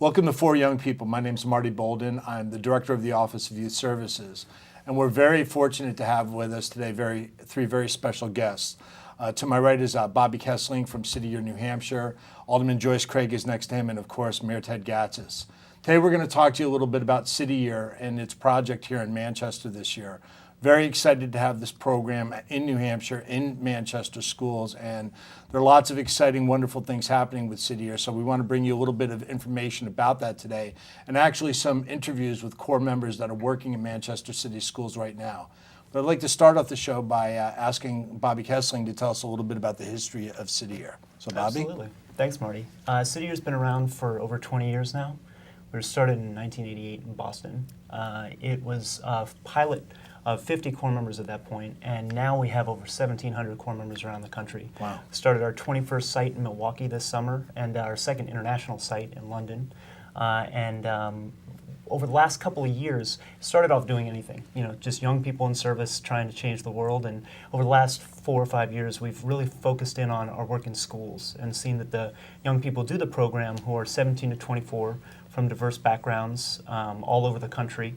Welcome to For Young People. My name is Marty Bolden. I'm the Director of the Office of Youth Services. And we're very fortunate to have with us today three very special guests. To my right is Bobby Kesling from City Year, New Hampshire. Alderman Joyce Craig is next to him, and of course, Mayor Ted Gatsas. Today we're going to talk to you a little bit about City Year and its project here in Manchester this year. Very excited to have this program in New Hampshire, in Manchester schools, and there are lots of exciting, wonderful things happening with City Year, so we want to bring you a little bit of information about that today, and actually some interviews with core members that are working in Manchester City schools right now. But I'd like to start off the show by asking Bobby Kesling to tell us a little bit about the history of City Year. So Bobby? Absolutely. Thanks, Marty. City Year's been around for over 20 years now. We were started in 1988 in Boston. It was a pilot of 50 core members at that point, and now we have over 1,700 core members around the country. Wow. Started our 21st site in Milwaukee this summer, and our second international site in London. Over the last couple of years, started off doing anything, just young people in service trying to change the world. And over the last 4 or 5 years, we've really focused in on our work in schools and seen that the young people do the program who are 17 to 24 from diverse backgrounds all over the country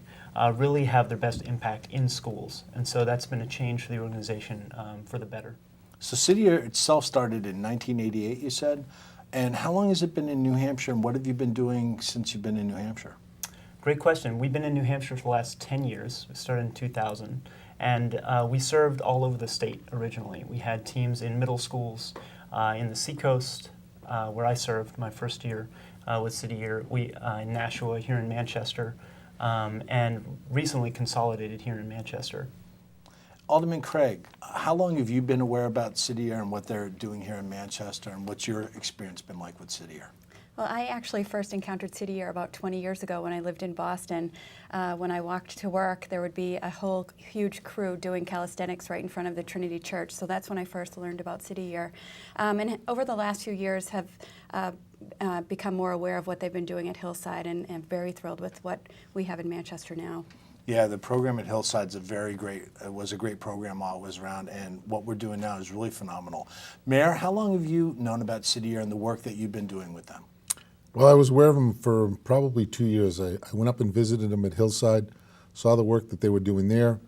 really have their best impact in schools. And so that's been a change for the organization for the better. So City Year itself started in 1988, you said. And how long has it been in New Hampshire, and what have you been doing since you've been in New Hampshire? Great question. We've been in New Hampshire for the last 10 years. We started in 2000, and we served all over the state originally. We had teams in middle schools, in the Seacoast, where I served my first year with City Year, in Nashua, here in Manchester, and recently consolidated here in Manchester. Alderman Craig, how long have you been aware about City Year and what they're doing here in Manchester, and what's your experience been like with City Year? Well, I actually first encountered City Year about 20 years ago when I lived in Boston. When I walked to work, there would be a whole huge crew doing calisthenics right in front of the Trinity Church. So that's when I first learned about City Year. And over the last few years have become more aware of what they've been doing at Hillside, and very thrilled with what we have in Manchester now. Yeah, the program at Hillside's was a great program while it was around, and what we're doing now is really phenomenal. Mayor, how long have you known about City Year and the work that you've been doing with them? Well, I was aware of them for probably 2 years. I went up and visited them at Hillside, saw the work that they were doing there,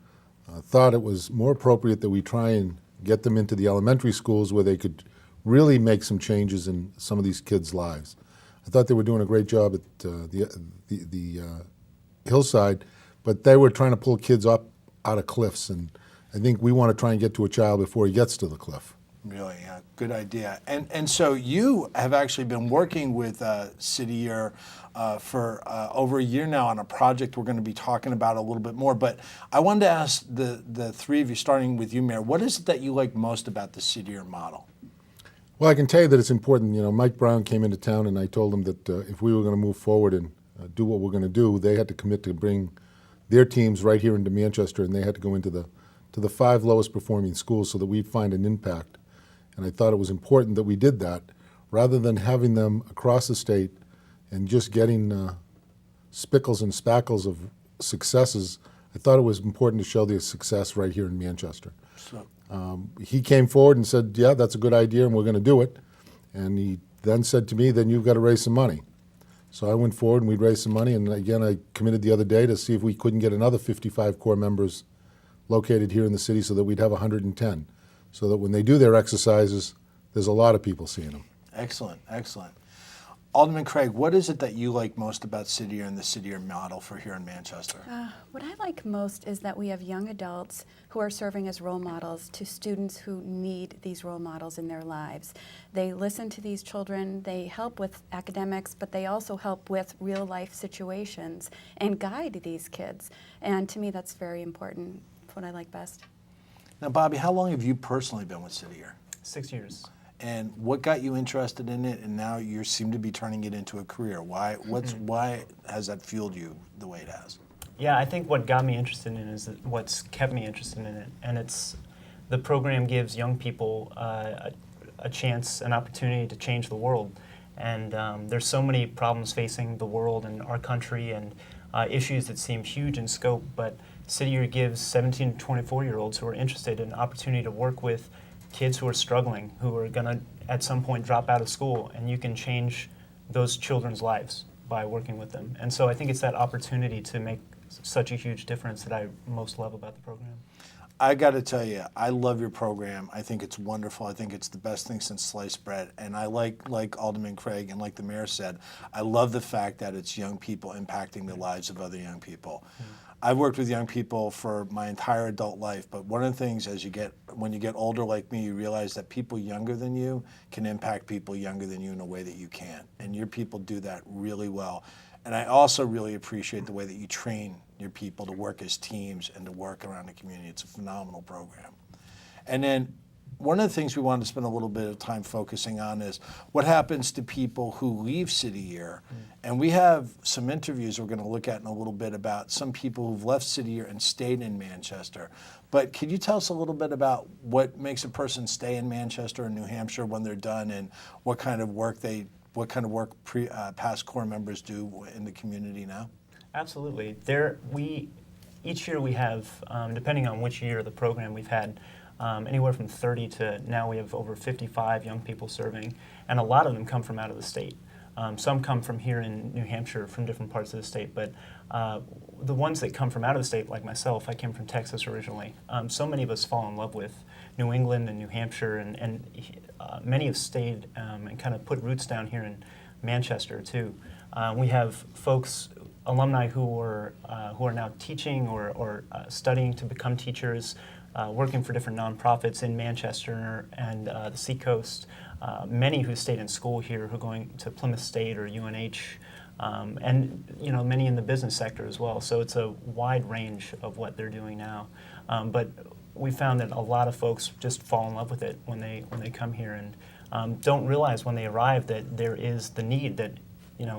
thought it was more appropriate that we try and get them into the elementary schools where they could really make some changes in some of these kids' lives. I thought they were doing a great job at the Hillside, but they were trying to pull kids up out of cliffs, and I think we want to try and get to a child before he gets to the cliff. Really, good idea. And so you have actually been working with City Year for over a year now on a project we're going to be talking about a little bit more. But I wanted to ask the three of you, starting with you, Mayor, what is it that you like most about the City Year model? Well, I can tell you that it's important. Mike Brown came into town, and I told him that if we were going to move forward and do what we're going to do, they had to commit to bring their teams right here into Manchester, and they had to go into the 5 lowest performing schools so that we'd find an impact. And I thought it was important that we did that, rather than having them across the state and just getting spickles and spackles of successes. I thought it was important to show the success right here in Manchester. He came forward and said, yeah, that's a good idea, and we're going to do it. And he then said to me, then you've got to raise some money. So I went forward and we raised some money, and again, I committed the other day to see if we couldn't get another 55 core members located here in the city so that we'd have 110. So that when they do their exercises, there's a lot of people seeing them. Excellent, excellent. Alderman Craig, what is it that you like most about City Year and the City Year model for here in Manchester? What I like most is that we have young adults who are serving as role models to students who need these role models in their lives. They listen to these children, they help with academics, but they also help with real life situations and guide these kids. And to me, that's very important. That's what I like best. Now, Bobby, how long have you personally been with City Year? 6 years. And what got you interested in it, and now you seem to be turning it into a career? Why has that fueled you the way it has? Yeah, I think what got me interested in it is what's kept me interested in it, and it's the program gives young people a chance, an opportunity to change the world. And there's so many problems facing the world and our country, and issues that seem huge in scope, but City Year gives 17 to 24-year-olds who are interested an opportunity to work with kids who are struggling, who are going to at some point drop out of school, and you can change those children's lives. by working with them. And so I think it's that opportunity to make such a huge difference that I most love about the program. I got to tell you, I love your program. I think it's wonderful. I think it's the best thing since sliced bread. And I like Alderman Craig and like the mayor said, I love the fact that it's young people impacting the lives of other young people. I've worked with young people for my entire adult life, but one of the things when you get older like me, you realize that people younger than you can impact people younger than you in a way that you can't. And your people do that really well. And I also really appreciate the way that you train your people to work as teams and to work around the community. It's a phenomenal program. And then one of the things we wanted to spend a little bit of time focusing on is what happens to people who leave City Year. And we have some interviews we're going to look at in a little bit about some people who've left City Year and stayed in Manchester. But could you tell us a little bit about what makes a person stay in Manchester and New Hampshire when they're done, and what kind of work past Corps members do in the community now? Absolutely. Each year we have, depending on which year of the program, we've had anywhere from 30 to now we have over 55 young people serving, and a lot of them come from out of the state. Some come from here in New Hampshire, from different parts of the state, but the ones that come from out of the state, like myself, I came from Texas originally. So many of us fall in love with New England and New Hampshire, and many have stayed and kind of put roots down here in Manchester too. We have folks, alumni who are now teaching or studying to become teachers, working for different nonprofits in Manchester and the Seacoast. Many who stayed in school here, who are going to Plymouth State or UNH, and many in the business sector as well. So it's a wide range of what they're doing now. But we found that a lot of folks just fall in love with it when they come here, and don't realize when they arrive that there is the need that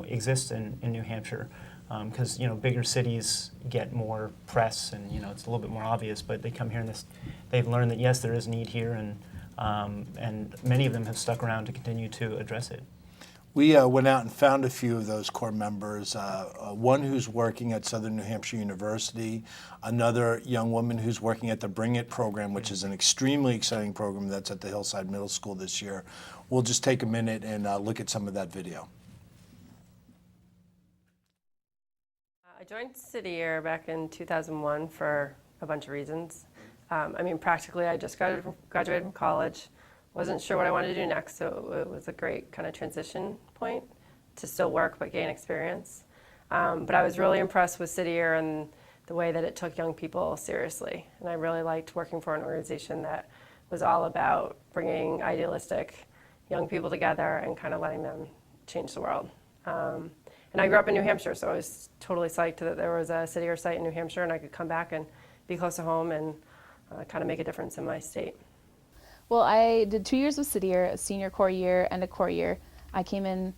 exists in New Hampshire. Because bigger cities get more press, and it's a little bit more obvious. But they come here and they've learned that yes, there is need here, and many of them have stuck around to continue to address it. We went out and found a few of those Corps members. One who's working at Southern New Hampshire University, another young woman who's working at the Bring It program, which is an extremely exciting program that's at the Hillside Middle School this year. We'll just take a minute and look at some of that video. I joined City Year back in 2001 for a bunch of reasons. Practically, I just graduated from college, wasn't sure what I wanted to do next, so it was a great kind of transition point to still work but gain experience. But I was really impressed with City Year and the way that it took young people seriously. And I really liked working for an organization that was all about bringing idealistic young people together and kind of letting them change the world. And I grew up in New Hampshire, so I was totally psyched that there was a City Year site in New Hampshire and I could come back and be close to home and kind of make a difference in my state. Well, I did 2 years of City Year, a senior core year and a core year. I came in,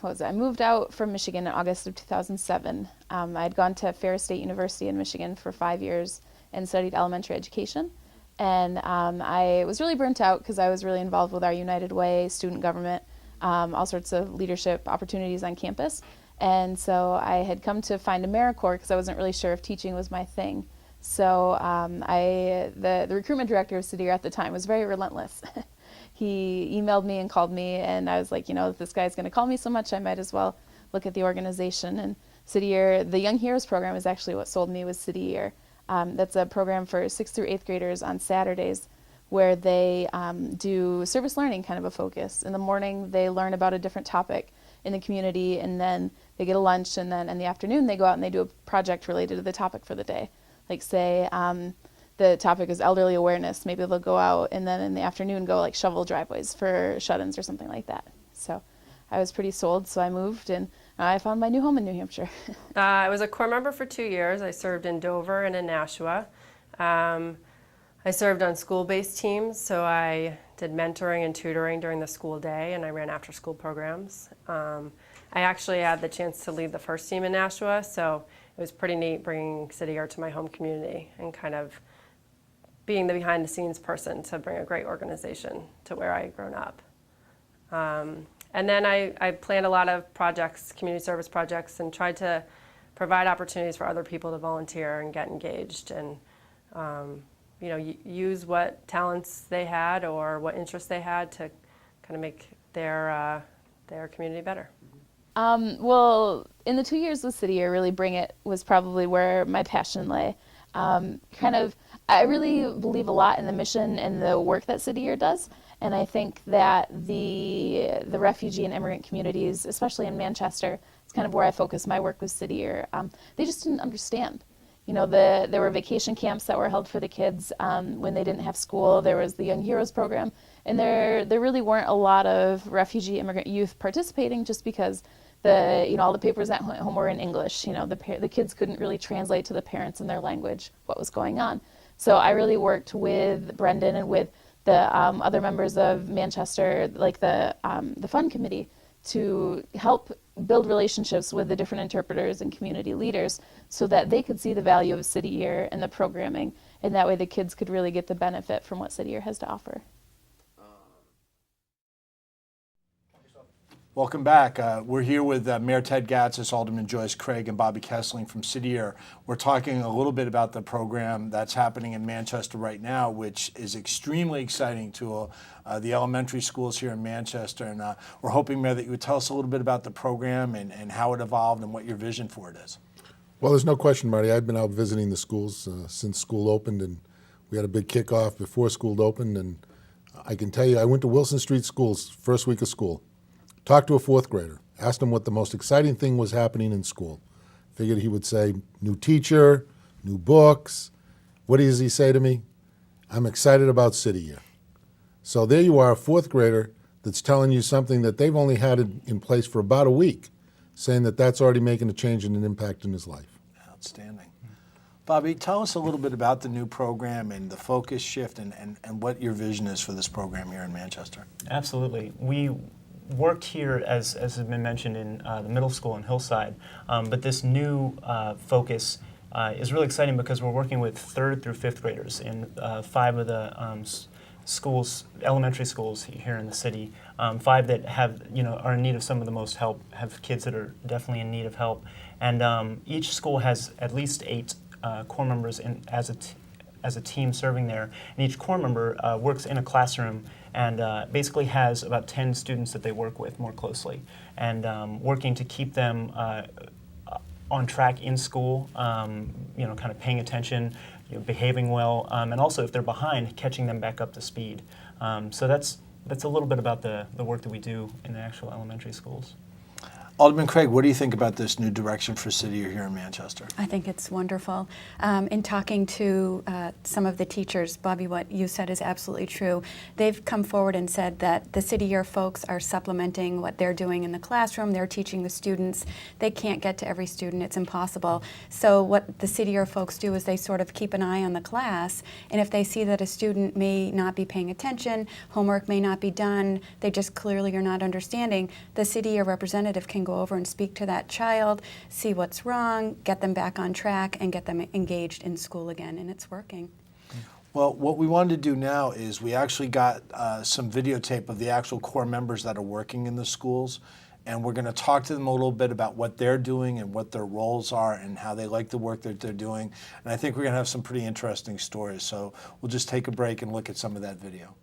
I moved out from Michigan in August of 2007. I had gone to Ferris State University in Michigan for 5 years and studied elementary education. And I was really burnt out because I was really involved with our United Way, student government, all sorts of leadership opportunities on campus. And so I had come to find AmeriCorps because I wasn't really sure if teaching was my thing. So the recruitment director of City Year at the time was very relentless. He emailed me and called me, and I was like, if this guy's going to call me so much, I might as well look at the organization. And City Year, the Young Heroes program is actually what sold me was City Year. That's a program for 6th through 8th graders on Saturdays where they do service learning, kind of a focus. In the morning, they learn about a different topic in the community, and then they get a lunch, and then in the afternoon, they go out and they do a project related to the topic for the day. Like say the topic is elderly awareness, maybe they'll go out and then in the afternoon go like shovel driveways for shut-ins or something like that. So I was pretty sold, so I moved and I found my new home in New Hampshire. I was a Corps member for 2 years. I served in Dover and in Nashua. I served on school-based teams, so I did mentoring and tutoring during the school day, and I ran after-school programs. I actually had the chance to lead the first team in Nashua, so it was pretty neat bringing City Year to my home community and kind of being the behind-the-scenes person to bring a great organization to where I had grown up. And then I planned a lot of projects, community service projects, and tried to provide opportunities for other people to volunteer and get engaged and use what talents they had or what interests they had to kind of make their community better. Well, in the 2 years with City Year, really Bring It was probably where my passion lay. I really believe a lot in the mission and the work that City Year does, and I think that the refugee and immigrant communities, especially in Manchester, it's kind of where I focus my work with City Year. They just didn't understand. You know, there were vacation camps that were held for the kids when they didn't have school. There was the Young Heroes program, and there really weren't a lot of refugee immigrant youth participating just because all the papers at home were in English. You know, the kids couldn't really translate to the parents in their language what was going on. So I really worked with Brendan and with the other members of Manchester, like the Fund Committee, to help build relationships with the different interpreters and community leaders so that they could see the value of City Year and the programming, and that way the kids could really get the benefit from what City Year has to offer. Welcome back. We're here with Mayor Ted Gatsas, Alderman Joyce Craig, and Bobby Kessling from City Year. We're talking a little bit about the program that's happening in Manchester right now, which is extremely exciting to the elementary schools here in Manchester. And we're hoping, Mayor, that you would tell us a little bit about the program and how it evolved and what your vision for it is. Well, there's no question, Marty. I've been out visiting the schools since school opened, and we had a big kickoff before school opened. And I can tell you, I went to Wilson Street Schools first week of school. Talked to a fourth grader, asked him what the most exciting thing was happening in school. Figured he would say, new teacher, new books. What does he say to me? I'm excited about City Year. So there you are, a fourth grader that's telling you something that they've only had in place for about a week, saying that that's already making a change and an impact in his life. Outstanding. Bobby, tell us a little bit about the new program and the focus shift and what your vision is for this program here in Manchester. Absolutely. We worked here, as has been mentioned, in the middle school in Hillside, but this new focus is really exciting because we're working with 3rd through 5th graders in 5 of the schools, elementary schools here in the city. 5 that are in need of some of the most help, have kids that are definitely in need of help, and each school has at least 8 core members as a team serving there, and each core member works in a classroom and basically has about 10 students that they work with more closely, and working to keep them on track in school, kind of paying attention, behaving well, and also if they're behind, catching them back up to speed. So that's a little bit about the work that we do in the actual elementary schools. Alderman Craig, what do you think about this new direction for City Year here in Manchester? I think it's wonderful. In talking to some of the teachers, Bobby, what you said is absolutely true. They've come forward and said that the City Year folks are supplementing what they're doing in the classroom. They're teaching the students. They can't get to every student. It's impossible. So what the City Year folks do is they sort of keep an eye on the class, and if they see that a student may not be paying attention, homework may not be done, they just clearly are not understanding, the City Year representative can go over and speak to that child, see what's wrong, get them back on track, and get them engaged in school again, and it's working. Well, what we wanted to do now is we actually got some videotape of the actual core members that are working in the schools, and we're going to talk to them a little bit about what they're doing and what their roles are and how they like the work that they're doing. And I think we're going to have some pretty interesting stories. So we'll just take a break and look at some of that video.